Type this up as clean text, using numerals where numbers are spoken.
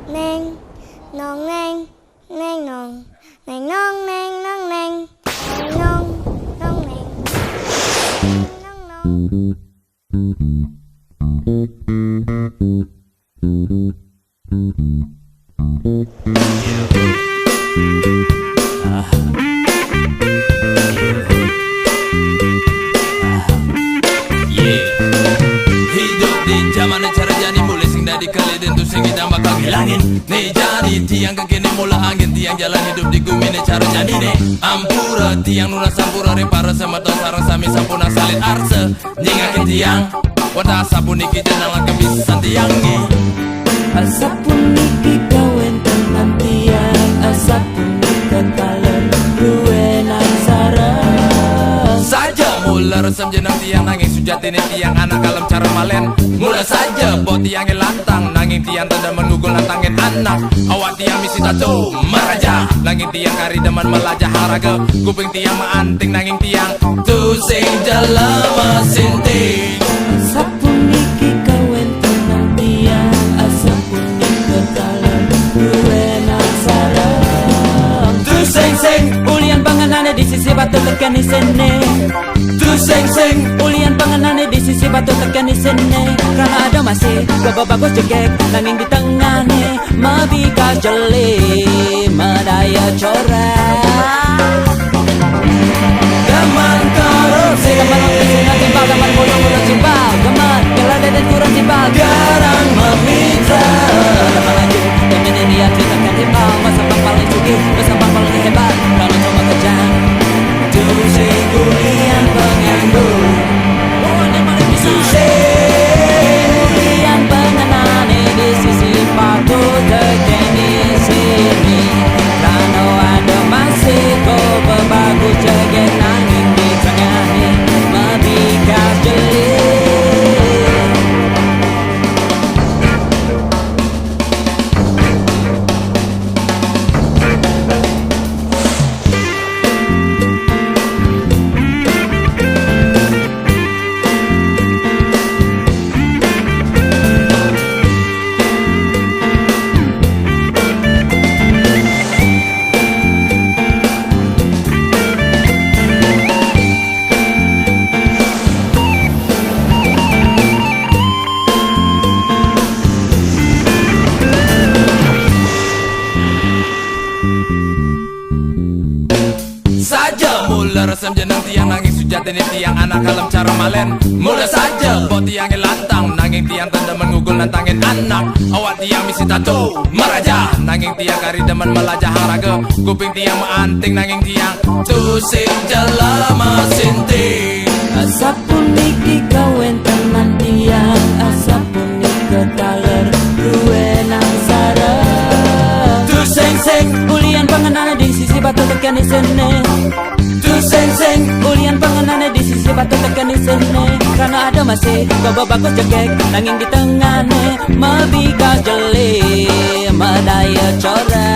neng nong neng neng nong neng nong neng nong neng nong nong neng nong nong. Hidup di zaman cara jadi mulai sing dari kali dan tu sing kita bakal hilangin. Nih jadi tiang kekini mula angin tiang jalan hidup di bumi nih cara jadi nih. Ampura tiang nuna sampura repara sama to sarang sami sampuna salin arse. Nyingakin tiang wadah sabun iki jenang kebisan tiang nih. Asapun niki kawen tenan tiang, asapun kekalan ruwenan sarang. Saja mula resem jenang tiang nanging sujati nih tiang anak kalem cara malen. Mula saja bot tiang lantang nanging tiang tanda menugul lantangin anak. Awak tiang misi tato meraja nanging tiang kari deman melajah haraga. Kuping tiang maanting nanging tiang tu sing jalama sinting. Asapun niki kawen tenan tiang, asapun kekalan ruwenan sarang. Tu sing sing Ulian panganane di sisi batu tekan di sini. tu sing sing Ulian panganane di sisi batu tekan di sini. Karena ada masih gua bagus jegek nanging di tengahnya mabika jeli medaya corak. gaman korupsi Gaman kesina timbal, gaman mulu-mulu cimbal, gaman kelada dan kurang cimbal, garang memitra. gaman lanjut dan ini dia ceritakan timbal. Masa bang paling sugih, masa bang paling hebat, kalau cuma kejam Tu sing ulian penganggur. tu sing Ulian pengenane di sisi batu tekan di sini. Karena ada masih kau berbagus jegek nanging di tengahnya mabikas jeli. saja mula resem jenang tiang nanging sujati nih tiang anak kalem cara malen. Mula saja bot tiang lantang nanging tiang tanda mengugul nantangin anak. Awak tiang misi tato meraja nanging tiang kari demen melajah haraga. Kuping tiang maanting nanging tiang tu sing jalama sinting. Asapun niki kawen teman tiang, asapun niki taler ruwenan sarang. Tu sing sing Ulian panganane di sisi batu tekan di sini. tu sing sing Ulian panganane di sisi batu tekan di sini. Karena ada masih coba bagus jegek nanging di tengahnya mabikas jeli medaya corak.